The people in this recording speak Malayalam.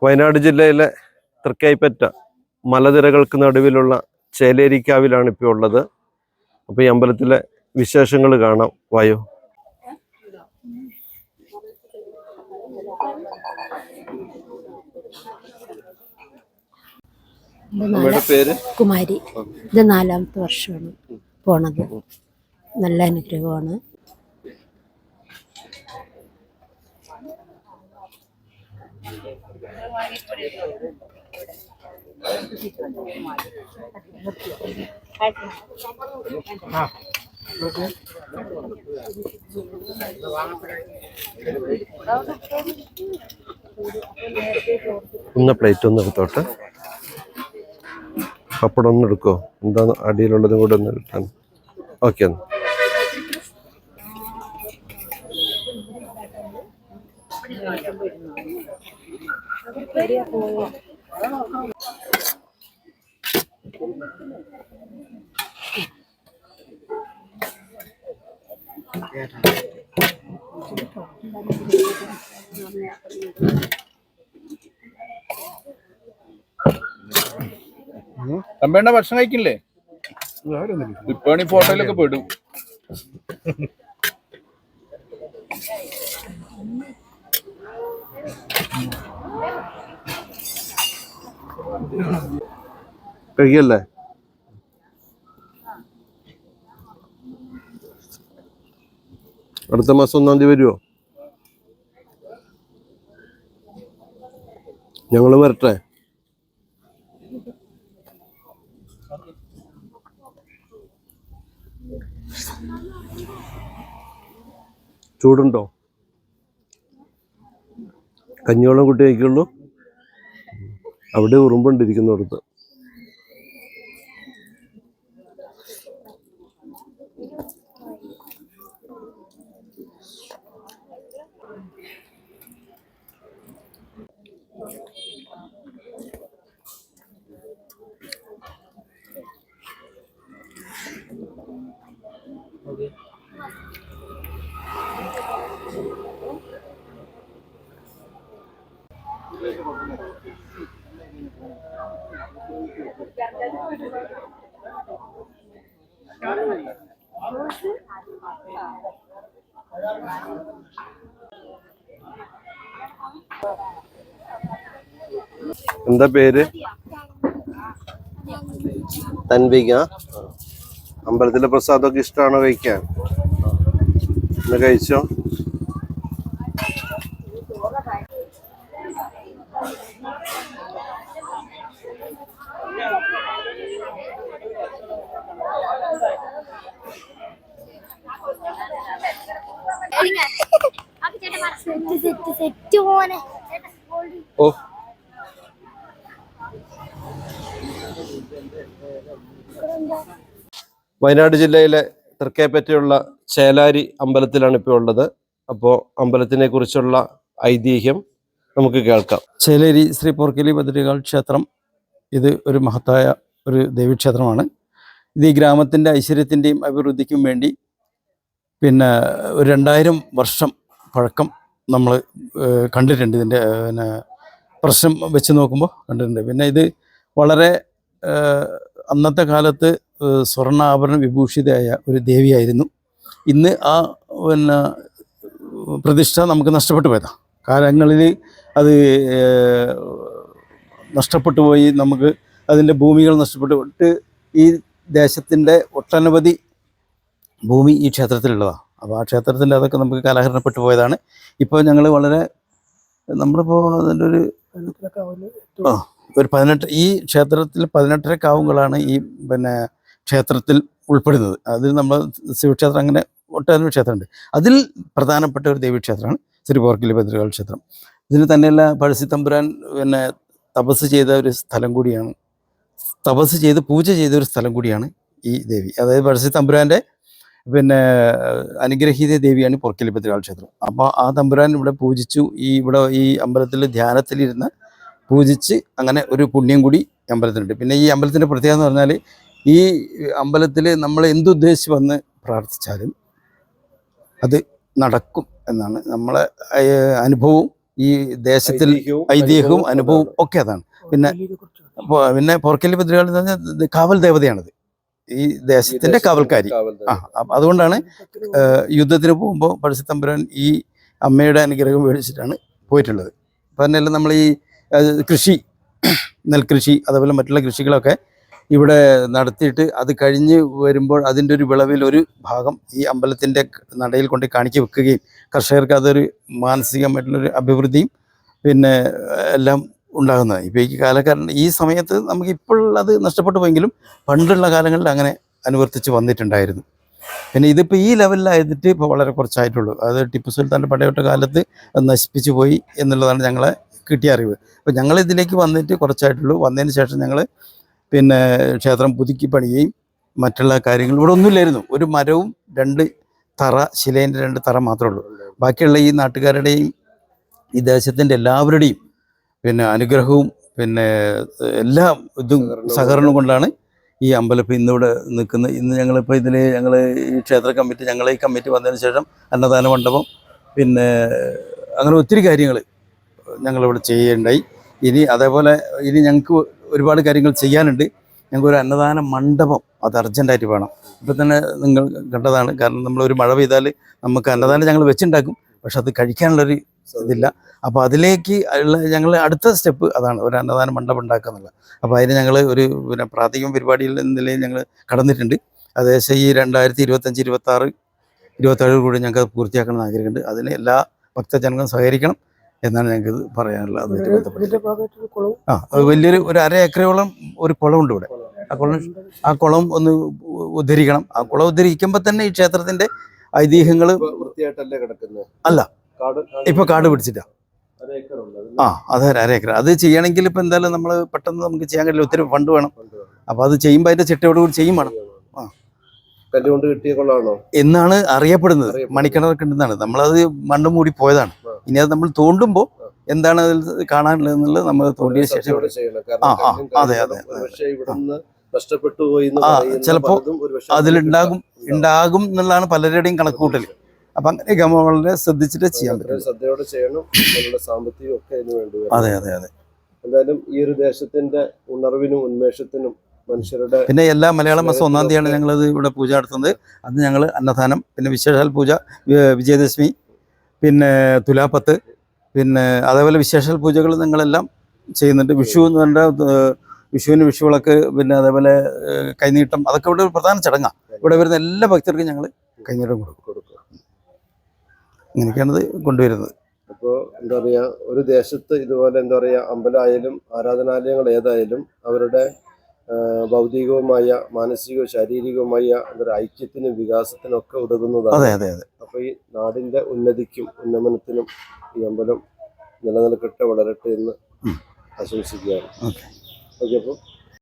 വയനാട് ജില്ലയിലെ തൃക്കൈപ്പറ്റ മലനിരകൾക്ക് നടുവിലുള്ള ചേലേരിക്കാവിലാണ് ഇപ്പോൾ ഉള്ളത്. അപ്പോൾ ഈ അമ്പലത്തിലെ വിശേഷങ്ങൾ കാണാം. വായോ. പേര് കുമാരി. ഇത് 4ാമത്തെ വർഷമാണ് പോണത്. നല്ല അനുഗ്രഹമാണ്. ഒന്ന് പ്ലേറ്റ് ഒന്ന് എടുത്തോട്ടെ. പപ്പടം ഒന്ന് എടുക്കോ? എന്താ അടിയിലുള്ളതും കൂടെ ഒന്ന് കിട്ടാൻ. ഓക്കെ. തമ്പേണ്ട ഭക്ഷണം കഴിക്കില്ലേ? ഇപ്പൊ ഫോട്ടോയിലൊക്കെ പെടും. കഴിക്കല്ലേ? അടുത്ത മാസം 1-ാം തീയതി വരുമോ? ഞങ്ങൾ വരട്ടെ? ചൂടുണ്ടോ? കഞ്ഞിവെള്ളം കുട്ടി കഴിക്കുള്ളൂ. അവിടെ ഉറുമ്പുണ്ടിരിക്കുന്നിടത്ത്. എന്താ പേര്? തൻവിക. അമ്പലത്തിലെ പ്രസാദമൊക്കെ ഇഷ്ടമാണോ കഴിക്കാൻ? ഒന്ന് കഴിച്ചോ. ഓ, വയനാട് ജില്ലയിലെ തൃക്കൈപ്പറ്റയുള്ള ചേലാരി അമ്പലത്തിലാണ് ഇപ്പോൾ ഉള്ളത്. അപ്പോൾ അമ്പലത്തിനെ കുറിച്ചുള്ള ഐതിഹ്യം നമുക്ക് കേൾക്കാം. ചേലേരി ശ്രീ പോർക്കലി ഭദ്രകാൾ ക്ഷേത്രം ഇത് ഒരു മഹത്തായ ഒരു ദേവീക്ഷേത്രമാണ്. ഇത് ഈ ഗ്രാമത്തിൻ്റെ ഐശ്വര്യത്തിൻ്റെയും അഭിവൃദ്ധിക്കും വേണ്ടി പിന്നെ ഒരു 2000 വർഷം പഴക്കം നമ്മൾ കണ്ടിട്ടുണ്ട്. ഇതിൻ്റെ പിന്നെ പ്രശ്നം വെച്ച് നോക്കുമ്പോൾ കണ്ടിട്ടുണ്ട്. പിന്നെ ഇത് വളരെ അന്നത്തെ കാലത്ത് സ്വർണ്ണാഭരണ വിഭൂഷിതയായ ഒരു ദേവിയായിരുന്നു. ഇന്ന് ആ പിന്നെ പ്രതിഷ്ഠ നമുക്ക് നഷ്ടപ്പെട്ടു പോയതാണ്. കാലങ്ങളിൽ അത് നഷ്ടപ്പെട്ടു പോയി. നമുക്ക് അതിൻ്റെ ഭൂമികൾ നഷ്ടപ്പെട്ട് ഈ ദേശത്തിൻ്റെ ഒട്ടനവധി ഭൂമി ഈ ക്ഷേത്രത്തിലുള്ളതാണ്. അപ്പോൾ ആ ക്ഷേത്രത്തിൻ്റെ അതൊക്കെ നമുക്ക് കാലഹരണപ്പെട്ടു പോയതാണ്. ഇപ്പോൾ ഞങ്ങൾ വളരെ നമ്മളിപ്പോൾ അതിൻ്റെ ഒരു 18 ഈ ക്ഷേത്രത്തിൽ 18 കാവുകളാണ് ഈ പിന്നെ ക്ഷേത്രത്തിൽ ഉൾപ്പെടുന്നത്. അതിൽ നമ്മൾ ശിവക്ഷേത്രം അങ്ങനെ ഒട്ടനവധി ക്ഷേത്രമുണ്ട്. അതിൽ പ്രധാനപ്പെട്ട ഒരു ദേവീക്ഷേത്രമാണ് ശ്രീ പോർക്കലി ഭദ്രകാൾ ക്ഷേത്രം. ഇതിന് തന്നെയല്ല പഴശ്ശിത്തമ്പുരാൻ പിന്നെ തപസ് ചെയ്ത ഒരു സ്ഥലം കൂടിയാണ്. തപസ് ചെയ്ത് പൂജ ചെയ്ത ഒരു സ്ഥലം കൂടിയാണ് ഈ ദേവി. അതായത് പഴശ്ശിത്തമ്പുരാൻ്റെ പിന്നെ അനുഗ്രഹീത ദേവിയാണ് പോർക്കലി ഭദ്രകാൾ ക്ഷേത്രം. അപ്പോൾ ആ തമ്പുരാൻ ഇവിടെ പൂജിച്ചു. ഈ അമ്പലത്തിൽ ധ്യാനത്തിലിരുന്ന് പൂജിച്ച് അങ്ങനെ ഒരു പുണ്യം കൂടി അമ്പലത്തിനുണ്ട്. പിന്നെ ഈ അമ്പലത്തിൻ്റെ പ്രത്യേകത എന്ന് പറഞ്ഞാൽ ഈ അമ്പലത്തിൽ നമ്മൾ എന്തുദ്ദേശിച്ച് വന്ന് പ്രാർത്ഥിച്ചാലും അത് നടക്കും എന്നാണ് നമ്മളെ അനുഭവവും ഈ ദേശത്തിൽ ഐതിഹ്യവും അനുഭവവും ഒക്കെ അതാണ്. പിന്നെ പോർക്കലി ഭദ്രകാളി എന്ന് പറഞ്ഞാൽ ഇത് കാവൽ ദേവതയാണിത്, ഈ ദേശത്തിന്റെ കാവൽക്കാരി. അപ്പം അതുകൊണ്ടാണ് യുദ്ധത്തിന് പോകുമ്പോൾ പഴശ്ശിത്തമ്പുരാൻ ഈ അമ്മയുടെ അനുഗ്രഹം മേടിച്ചിട്ടാണ് പോയിട്ടുള്ളത്. അപ്പം തന്നെയല്ല നമ്മൾ ഈ കൃഷി, നെൽകൃഷി അതേപോലെ മറ്റുള്ള കൃഷികളൊക്കെ ഇവിടെ നടത്തിയിട്ട് അത് കഴിഞ്ഞ് വരുമ്പോൾ അതിൻ്റെ ഒരു വിളവിൽ ഒരു ഭാഗം ഈ അമ്പലത്തിൻ്റെ നടയിൽ കൊണ്ട് കാണിച്ച് വെക്കുകയും കർഷകർക്ക് അതൊരു മാനസികമായിട്ടുള്ളൊരു അഭിവൃദ്ധിയും പിന്നെ എല്ലാം ഉണ്ടാകുന്നതാണ്. ഇപ്പോൾ ഈ കാലക്കാരൻ ഈ സമയത്ത് നമുക്ക് ഇപ്പോൾ അത് നഷ്ടപ്പെട്ടു പോയെങ്കിലും പണ്ടുള്ള കാലങ്ങളിൽ അങ്ങനെ അനുവർത്തിച്ച് വന്നിട്ടുണ്ടായിരുന്നു. പിന്നെ ഇതിപ്പോൾ ഈ ലെവലിലായിട്ട് ഇപ്പോൾ വളരെ കുറച്ചായിട്ടുള്ളൂ. അത് ടിപ്പു സുൽത്താൻ്റെ പടയോട്ട കാലത്ത് അത് നശിപ്പിച്ചു പോയി എന്നുള്ളതാണ് ഞങ്ങളെ കിട്ടിയ അറിവ്. അപ്പോൾ ഞങ്ങളിതിലേക്ക് വന്നിട്ട് കുറച്ചായിട്ടുള്ളൂ. വന്നതിന് ശേഷം ഞങ്ങൾ പിന്നെ ക്ഷേത്രം പുതുക്കി പണിയുകയും മറ്റുള്ള കാര്യങ്ങൾ ഇവിടെ ഒന്നുമില്ലായിരുന്നു. ഒരു മരവും 2 തറ, ശിലേൻ്റെ 2 തറ മാത്രമേ ഉള്ളൂ. ബാക്കിയുള്ള ഈ നാട്ടുകാരുടെയും ഈ ദേശത്തിൻ്റെ എല്ലാവരുടെയും പിന്നെ അനുഗ്രഹവും പിന്നെ എല്ലാ ഇതും സഹകരണം കൊണ്ടാണ് ഈ അമ്പലം ഇപ്പോൾ ഇന്നിവിടെ നിൽക്കുന്നത്. ഇന്ന് ഞങ്ങളിപ്പോൾ ഞങ്ങൾ ഈ ക്ഷേത്ര കമ്മിറ്റി, ഈ കമ്മിറ്റി വന്നതിന് ശേഷം അന്നദാന മണ്ഡപം പിന്നെ അങ്ങനെ ഒത്തിരി കാര്യങ്ങൾ ഞങ്ങളിവിടെ ചെയ്യുകയുണ്ടായി. അതേപോലെ ഞങ്ങൾക്ക് ഒരുപാട് കാര്യങ്ങൾ ചെയ്യാനുണ്ട്. ഞങ്ങൾക്കൊരു അന്നദാന മണ്ഡപം അത് അർജൻറ്റായിട്ട് വേണം. ഇപ്പം തന്നെ നിങ്ങൾ കണ്ടതാണ്. കാരണം നമ്മളൊരു മഴ പെയ്താൽ നമുക്ക് അന്നദാനം ഞങ്ങൾ വെച്ചുണ്ടാക്കും, പക്ഷെ അത് കഴിക്കാനുള്ളൊരു ഇതില്ല. അപ്പോൾ അതിലേക്ക് ഞങ്ങൾ അടുത്ത സ്റ്റെപ്പ് അതാണ്, ഒരു അന്നദാന മണ്ഡപം ഉണ്ടാക്കുക എന്നുള്ളത്. അപ്പോൾ അതിന് ഞങ്ങൾ ഒരു പിന്നെ പ്രാഥമിക പരിപാടിയിൽ നിലയിൽ ഞങ്ങൾ കടന്നിട്ടുണ്ട്. ഏകദേശം ഈ 2025, 26, 27 കൂടി ഞങ്ങൾക്ക് പൂർത്തിയാക്കണമെന്ന് ആഗ്രഹമുണ്ട്. അതിന് എല്ലാ ഭക്തജനങ്ങളും സഹകരിക്കണം എന്നാണ് ഞങ്ങൾക്ക് പറയാനുള്ളത്. അതുമായിട്ട് ബന്ധപ്പെട്ട് വലിയൊരു 1/2 ഏക്കറോളം ഒരു കുളമുണ്ട് ഇവിടെ. ആ കുളം ഒന്ന് ഉദ്ധരിക്കണം. ആ കുളം ഉദ്ധരിക്കുമ്പോൾ തന്നെ ഈ ക്ഷേത്രത്തിന്റെ ഐതിഹ്യങ്ങൾ അല്ല, ഇപ്പൊ കാട് പിടിച്ചിട്ടാ. അത് 1/2 ഏക്കർ. അത് ചെയ്യണമെങ്കിൽ ഇപ്പൊ എന്തായാലും നമ്മൾ പെട്ടെന്ന് നമുക്ക് ചെയ്യാൻ കഴിയില്ല, ഒത്തിരി ഫണ്ട് വേണം. അപ്പൊ അത് ചെയ്യുമ്പോൾ അതിന്റെ ചിട്ടയോട് കൂടി ചെയ്യും വേണം. കല്ലുകൊണ്ട് കിട്ടിയ കൊള്ളാണോ എന്നാണ് അറിയപ്പെടുന്നത്. മണിക്കിണറൊക്കെ ഉണ്ടെന്നാണ്. നമ്മളത് മണ്ണ് മൂടി പോയതാണ്. ഇനി അത് നമ്മൾ തോണ്ടുമ്പോൾ എന്താണ് അതിൽ കാണാനുള്ളതെന്നുള്ളത് നമ്മൾ തോണ്ടിയ ശേഷം അതെ നഷ്ടപ്പെട്ടു പോയി ചിലപ്പോൾ അതിലുണ്ടാകും എന്നുള്ളതാണ് പലരുടെയും കണക്കുകൂട്ടൽ. അപ്പൊ അങ്ങനെയൊക്കെ നമ്മൾ വളരെ ശ്രദ്ധിച്ചിട്ട് ചെയ്യാൻ പറ്റും. ശ്രദ്ധയോടെ ചെയ്യണം. സാമ്പത്തികം ഒക്കെ ഇതിനു വേണ്ടി. അതെ. എന്തായാലും ഈ ഒരു ദേശത്തിന്റെ ഉണർവിനും ഉന്മേഷത്തിനും മനുഷ്യരുടെ പിന്നെ എല്ലാ മലയാളം മാസം 1-ാം തീയതിയാണ് ഞങ്ങളത് ഇവിടെ പൂജ നടത്തുന്നത്. അത് ഞങ്ങൾ അന്നദാനം, പിന്നെ വിശേഷാൽ പൂജ, വിജയദശമി, പിന്നെ തുലാപ്പത്ത്, പിന്നെ അതേപോലെ വിശേഷാൽ പൂജകൾ ഞങ്ങളെല്ലാം ചെയ്യുന്നുണ്ട്. വിഷു എന്ന് പറഞ്ഞാൽ വിഷുവിന് വിഷുവിളക്ക്, പിന്നെ അതേപോലെ കൈനീട്ടം, അതൊക്കെ ഇവിടെ ഒരു പ്രധാന ചടങ്ങാണ്. ഇവിടെ വരുന്ന എല്ലാ ഭക്തർക്കും ഞങ്ങൾ കൈനീട്ടം കൊടുക്കും. ഇങ്ങനെയൊക്കെയാണത് കൊണ്ടുവരുന്നത്. അപ്പോൾ എന്താ പറയുക, ഒരു ദേശത്ത് ഇതുപോലെ എന്താ പറയുക, അമ്പലമായാലും ആരാധനാലയങ്ങൾ ഏതായാലും അവരുടെ ഭൗതികവുമായ മാനസികവും ശാരീരികവുമായ ഐക്യത്തിനും വികാസത്തിനും ഒക്കെ ഉതകുന്നതാണ്. അതെ. അപ്പോൾ ഈ നാടിന്റെ ഉന്നതിക്കും ഉന്നമനത്തിനും ഈ അമ്പലം നിലനിൽക്കട്ടെ, വളരട്ടെ എന്ന് ആശംസിക്കുകയാണ്. ഓക്കെ. അപ്പോൾ